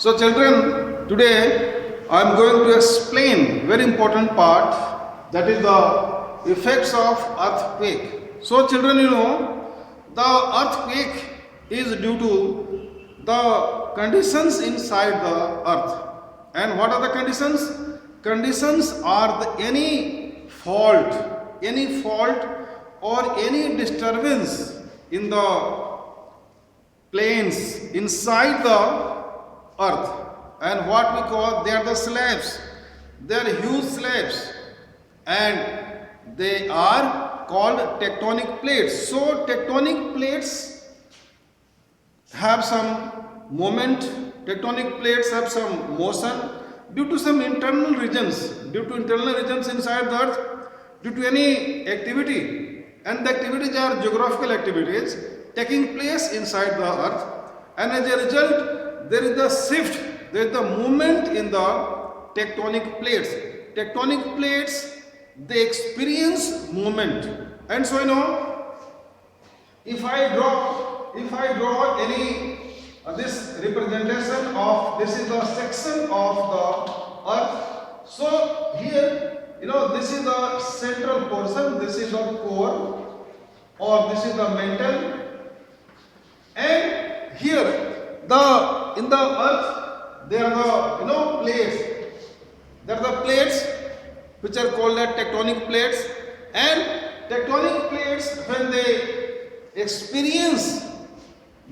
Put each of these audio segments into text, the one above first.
So children, today I am going to explain very important part, that is the effects of earthquake. So children, the earthquake is due to the conditions inside the earth. And what are the conditions? Conditions are any fault or any disturbance in the planes inside the earth, and what we call, they are the slabs. They are huge slabs and they are called tectonic plates. So tectonic plates have some moment, tectonic plates have some motion due to some internal regions, inside the earth, due to any activity, and the activities are geographical activities taking place inside the earth, and as a result there is the shift, there is the movement in the tectonic plates. Tectonic plates, they experience movement, and so if I draw any this representation of, this is the section of the earth. So here, this is the central portion, this is the core, or this is the mantle, and here in the earth there are the plates. There are the plates which are called as tectonic plates, and tectonic plates, when they experience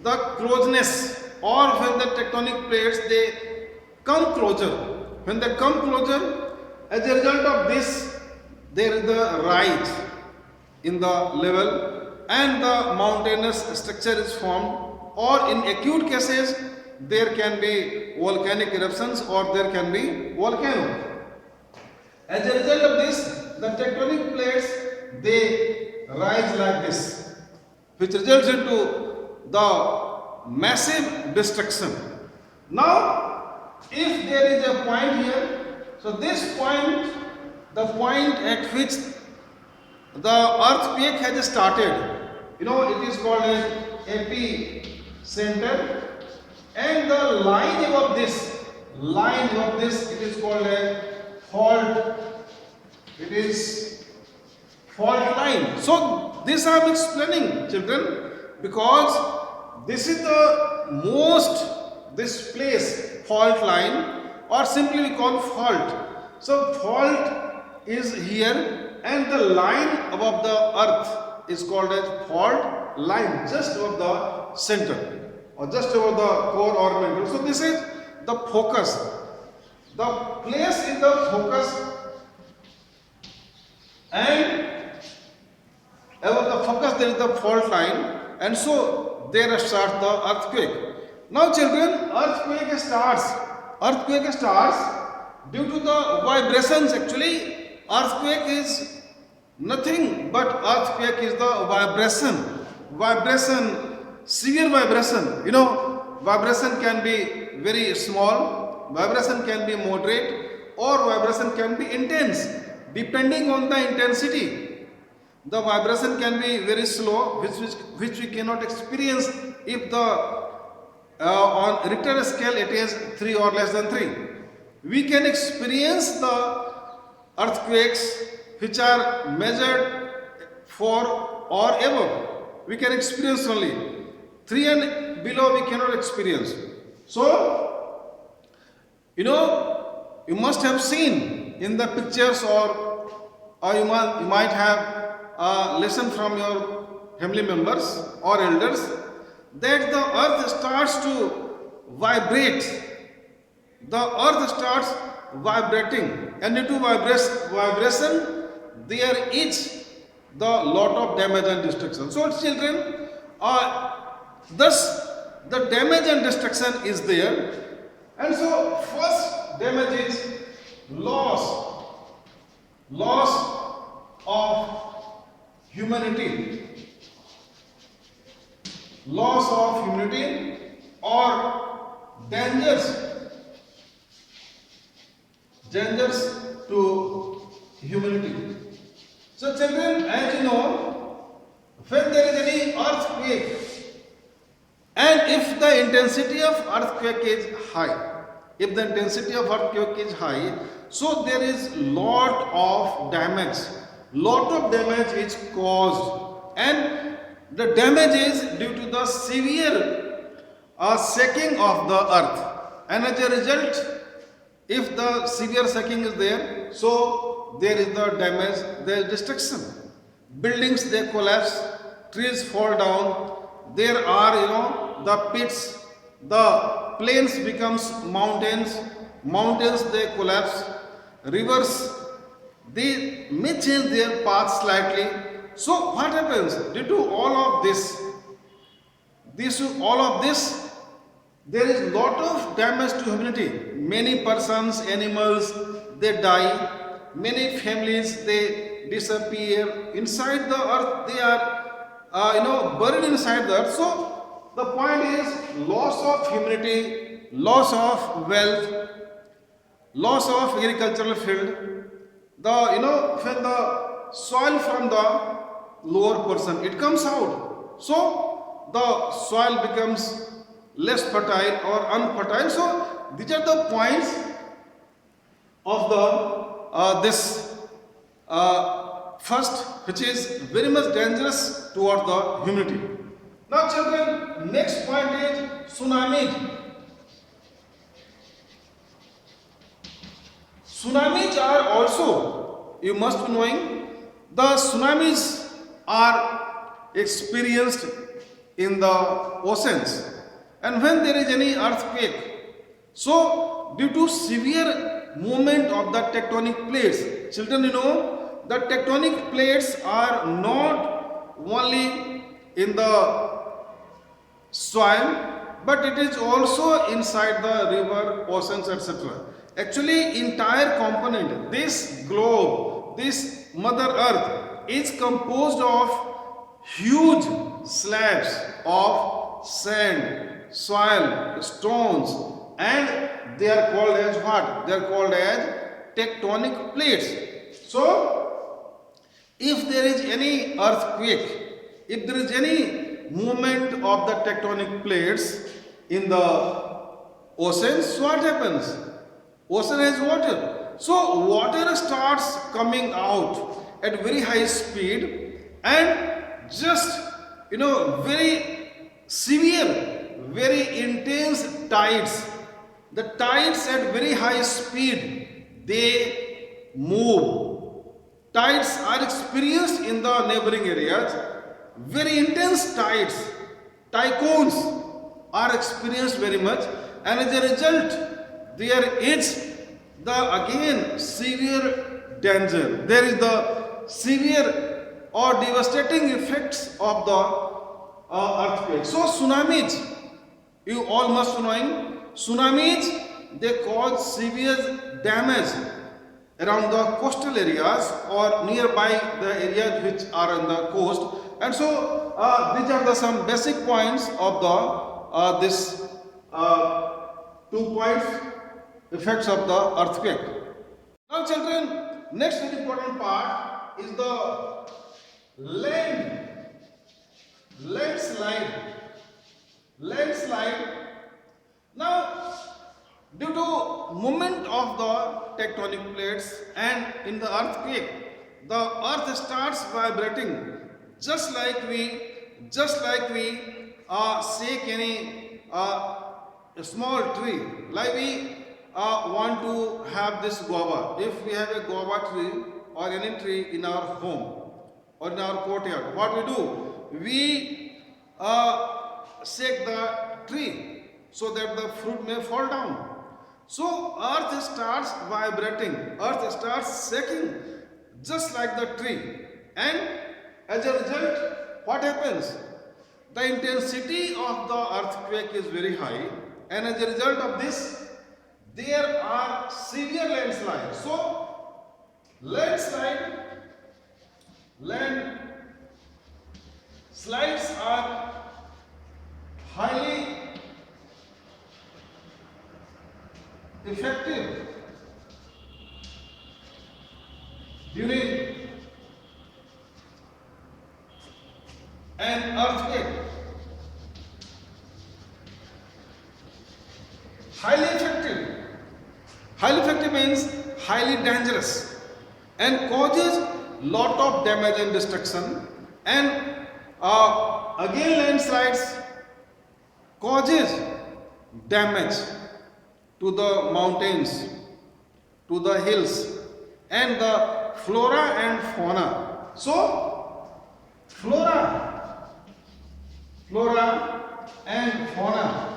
the closeness, or when the tectonic plates they come closer, when they come closer, as a result of this there is the rise in the level and the mountainous structure is formed, or in acute cases there can be volcanic eruptions or there can be volcano. As a result of this, the tectonic plates they rise like this, which results into the massive destruction. Now, if there is a point here, so this point, the point at which the earthquake has started, it is called as epicenter, and the line above this, it is called a fault. It is fault line. So this I am explaining, children, because this is this place, fault line, or simply we call fault. So fault is here, and the line above the earth is called as fault line, just above the center or just over the core or mantle. So this is the focus. The place is the focus, and above the focus there is the fault line, and so there starts the earthquake. Now children, earthquake starts due to the vibrations. Actually, earthquake is nothing but earthquake is the vibration, severe vibration. Vibration can be very small, vibration can be moderate, or vibration can be intense, depending on the intensity. The vibration can be very slow, which we cannot experience if the on Richter scale it is 3 or less than 3. We can experience the earthquakes which are measured 4 or above. We can experience only 3 and below we cannot experience. So, you must have seen in the pictures, or you might have a lesson from your family members or elders, that the earth starts to vibrate. The earth starts vibrating, and due to vibration there is the lot of damage and destruction. So children, thus the damage and destruction is there, and so first damage is loss of humanity, or dangers to humanity. So children, as you know, when there is any earthquake, and if the intensity of earthquake is high, if the intensity of earthquake is high, so there is lot of damage is caused, and the damage is due to the severe shaking of the earth, and as a result, if the severe shaking is there, so there is the damage, there is destruction. Buildings they collapse, trees fall down, there are the pits, the plains becomes mountains, mountains they collapse, rivers they may change their path slightly. So what happens due to all of this, there is lot of damage to humanity. Many persons, animals, they die. Many families, they disappear. Inside the earth, they are, buried inside the earth. So the point is loss of humanity, loss of wealth, loss of agricultural field. When the soil from the lower portion, it comes out. So the soil becomes less fertile or unfertile. So these are the points of the this first, which is very much dangerous toward the humanity. Now children, next point is tsunami. Tsunamis are also, you must be knowing, the tsunamis are experienced in the oceans. And when there is any earthquake, so due to severe movement of the tectonic plates, children, the tectonic plates are not only in the soil, but it is also inside the river, oceans, etc. Actually, entire component, this globe, this Mother Earth is composed of huge slabs of sand, soil, stones, and they are called as what? They are called as tectonic plates. So, if there is any earthquake, if there is any movement of the tectonic plates in the oceans, what happens? Ocean has water. So water starts coming out at very high speed, and just very severe, very intense tides. The tides at very high speed, they move. Tides are experienced in the neighboring areas. Very intense tides, typhoons are experienced very much, and as a result, there is the again severe danger. There is the severe or devastating effects of the earthquake. So tsunamis, you all must be knowing, tsunamis, they cause severe damage around the coastal areas or nearby the areas which are on the coast. And so these are the some basic points of the this 2 points effects of the earthquake. Now children, next very important part is the landslide. Now, due to movement of the tectonic plates and in the earthquake, the earth starts vibrating, just like we shake any a small tree. Like we want to have this guava. If we have a guava tree or any tree in our home or in our courtyard, what we do? We shake the tree so that the fruit may fall down. So earth starts vibrating, earth starts shaking just like the tree, and as a result, what happens? The intensity of the earthquake is very high, and as a result of this, there are severe landslides. So landslides are highly effective during an earthquake. Highly effective Highly effective means highly dangerous and causes lot of damage and destruction. And again, landslides causes damage to the mountains, to the hills, and the flora and fauna. So, flora and fauna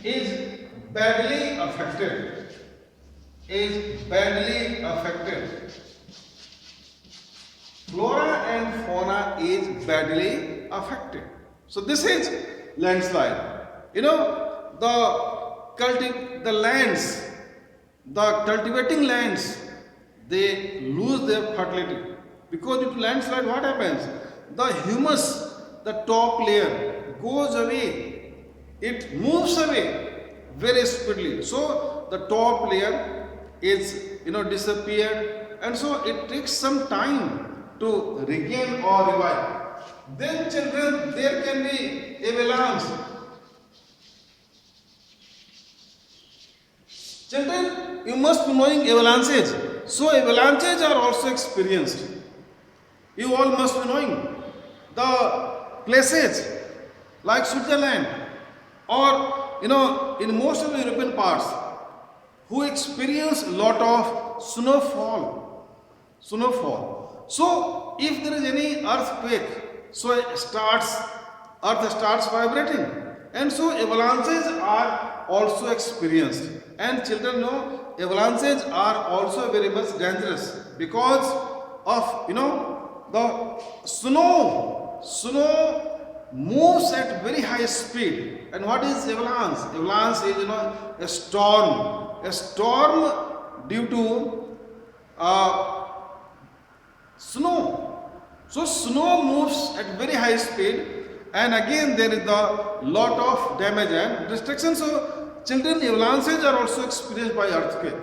is badly affected. Is badly affected. Flora and fauna is badly affected. So this is landslide. You know, the lands, the cultivating lands, they lose their fertility. Because due to landslide, what happens? The humus, the top layer, goes away. It moves away very speedily. So the top layer is disappeared, and so it takes some time to regain or revive. Then children, there can be avalanche. Children, you must be knowing avalanches. So avalanches are also experienced. You all must be knowing the places like Switzerland or in most of the European parts who experience lot of snowfall. So if there is any earthquake, so earth starts vibrating, and so avalanches are also experienced. And children know avalanches are also very much dangerous because of the snow moves at very high speed. And what is avalanche? Avalanche is a storm due to snow. So snow moves at very high speed, and again there is a lot of damage and destruction. So children, avalanches are also experienced by earthquake.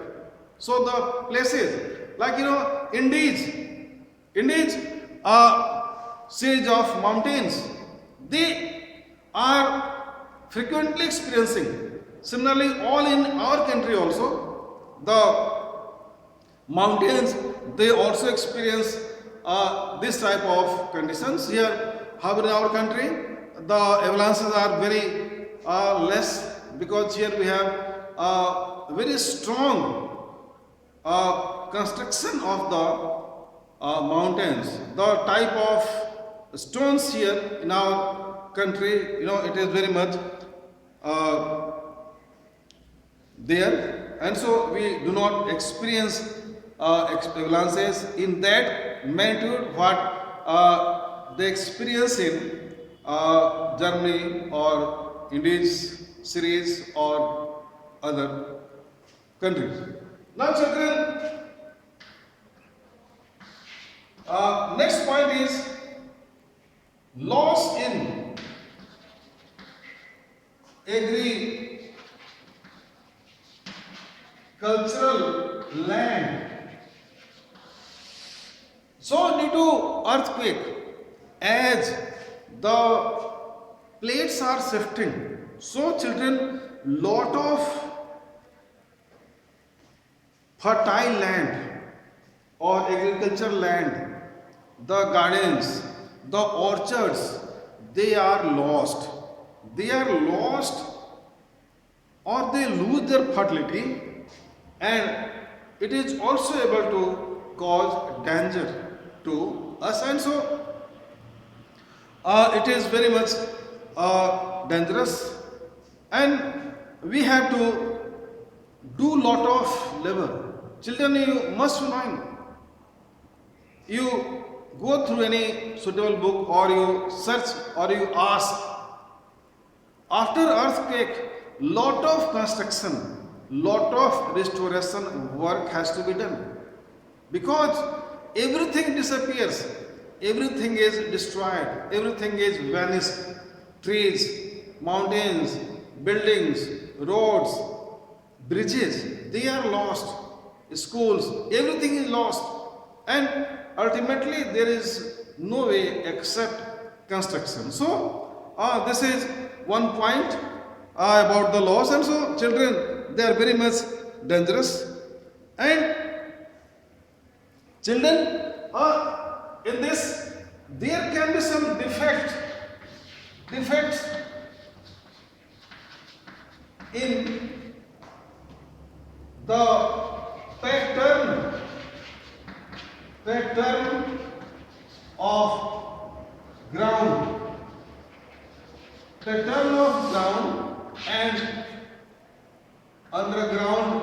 So the places like Indies siege of mountains, they are frequently experiencing. Similarly, all in our country also, the mountains, they also experience this type of conditions. Here, however, in our country, the avalanches are very less, because here we have very strong construction of the mountains. The type of stones here in our country, it is very much there, and so we do not experience avalanches in that magnitude what they experience in Germany or Indies series or other countries. Now children, next point is loss in agricultural land. So due to earthquake, as the plates are shifting, so children, lot of fertile land or agricultural land, the gardens, the orchards, they are lost. They are lost, or they lose their fertility, and it is also able to cause danger to us. And so it is very much dangerous, and we have to do lot of labor. Children, you must know, you go through any suitable book, or you search, or you ask. After earthquake, lot of construction, lot of restoration work has to be done, because everything disappears, everything is destroyed, everything is vanished. Trees, mountains, buildings, roads, bridges, they are lost. Schools, everything is lost, and ultimately there is no way except construction. So this is one point about the loss. And so children, they are very much dangerous. And children, in this, there can be some defects in the pattern of ground, and underground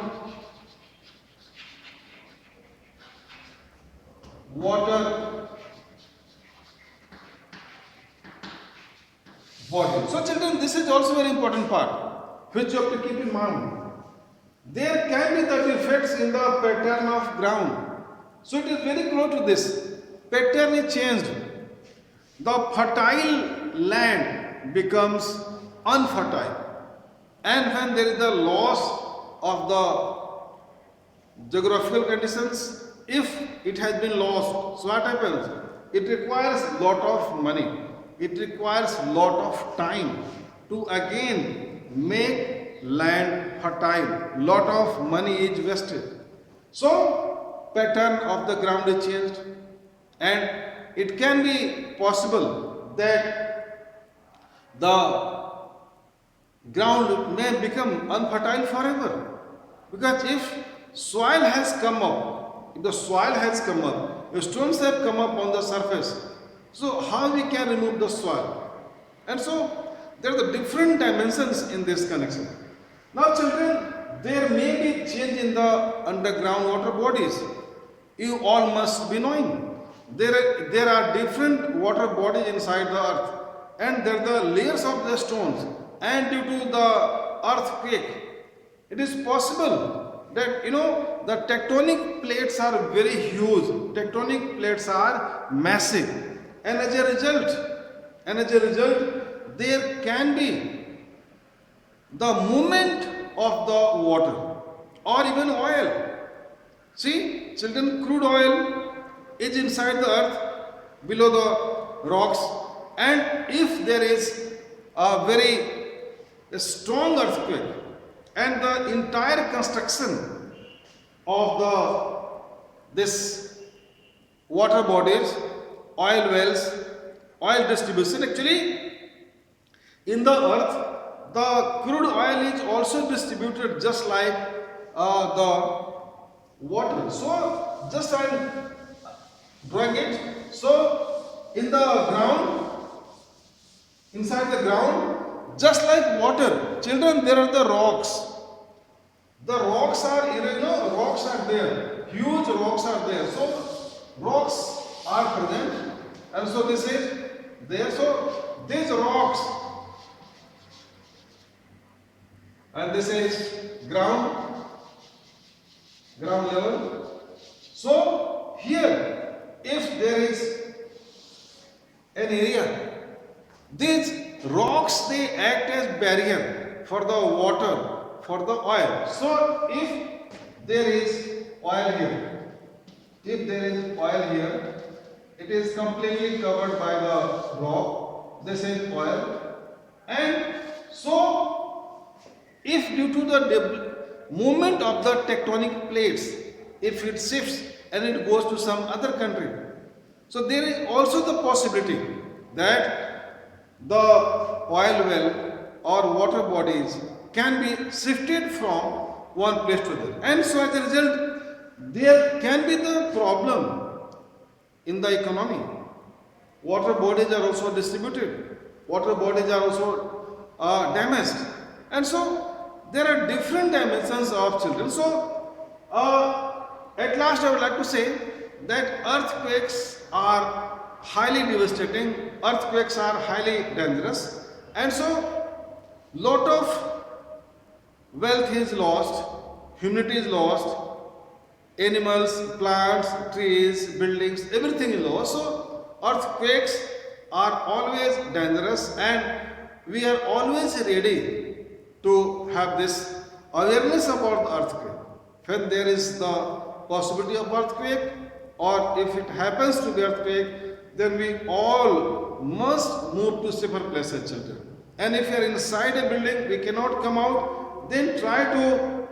water body. So children, this is also very important part which you have to keep in mind. There can be the defects in the pattern of ground. So it is very close to this. Pattern is changed. The fertile land becomes unfertile. And when there is the loss of the geographical conditions, if it has been lost, so what happens? It requires lot of money. It requires lot of time to again make land fertile. Lot of money is wasted. So pattern of the ground is changed, and it can be possible that the ground may become unfertile forever. Because if soil has come up, if stones have come up on the surface, so how we can remove the soil? And so there are the different dimensions in this connection. Now children, there may be change in the underground water bodies. You all must be knowing. There are different water bodies inside the earth, and there are the layers of the stones. And due to the earthquake, it is possible that the tectonic plates are very huge. Tectonic plates are massive, and as a result, there can be the movement of the water or even oil. See, children, crude oil is inside the earth below the rocks, and if there is a very strong earthquake and the entire construction of this water bodies, oil wells, oil distribution, actually in the earth the crude oil is also distributed just like the water. So just I am drawing it. So in the ground, inside the ground, just like water, children, there are the rocks. The rocks are, rocks are there. Huge rocks are there. So rocks are present, and so this is there. So these rocks, and this is ground level. So here, if there is an area, these rocks, they act as barrier for the water, for the oil. So if there is oil here, it is completely covered by the rock. This is oil, and so if due to the movement of the tectonic plates, if it shifts and it goes to some other country, so there is also the possibility that the oil well or water bodies can be shifted from one place to another, and so as a result there can be the problem in the economy. Water bodies are also distributed, water bodies are also damaged, and so there are different dimensions of children. So at last I would like to say that earthquakes are highly devastating, earthquakes are highly dangerous, and so lot of wealth is lost, humanity is lost, animals, plants, trees, buildings, everything is lost. So earthquakes are always dangerous, and we are always ready to have this awareness about the earthquake. When there is the possibility of earthquake, or if it happens to be earthquake, then we all must move to safer places, children. And if you are inside a building, we cannot come out, then try to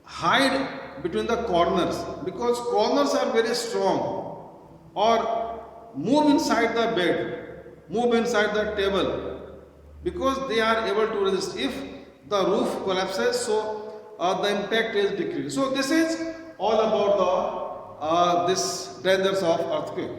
hide between the corners, because corners are very strong, or move inside the bed, move inside the table, because they are able to resist. If the roof collapses, so the impact is decreased. So this is all about the this dangers of earthquake.